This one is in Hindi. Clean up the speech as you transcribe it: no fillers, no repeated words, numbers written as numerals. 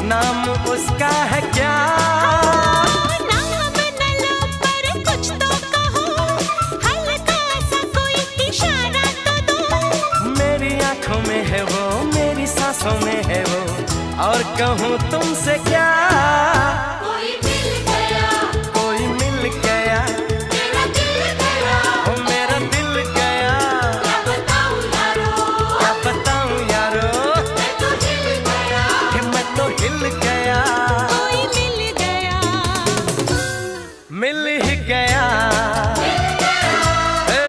नाम उसका है क्या? नाम न लो पर कुछ तो कहो, हल्का सा कोई इशारा तो दो। मेरी आंखों में है वो, मेरी सांसों में है वो, और कहूँ तुमसे क्या?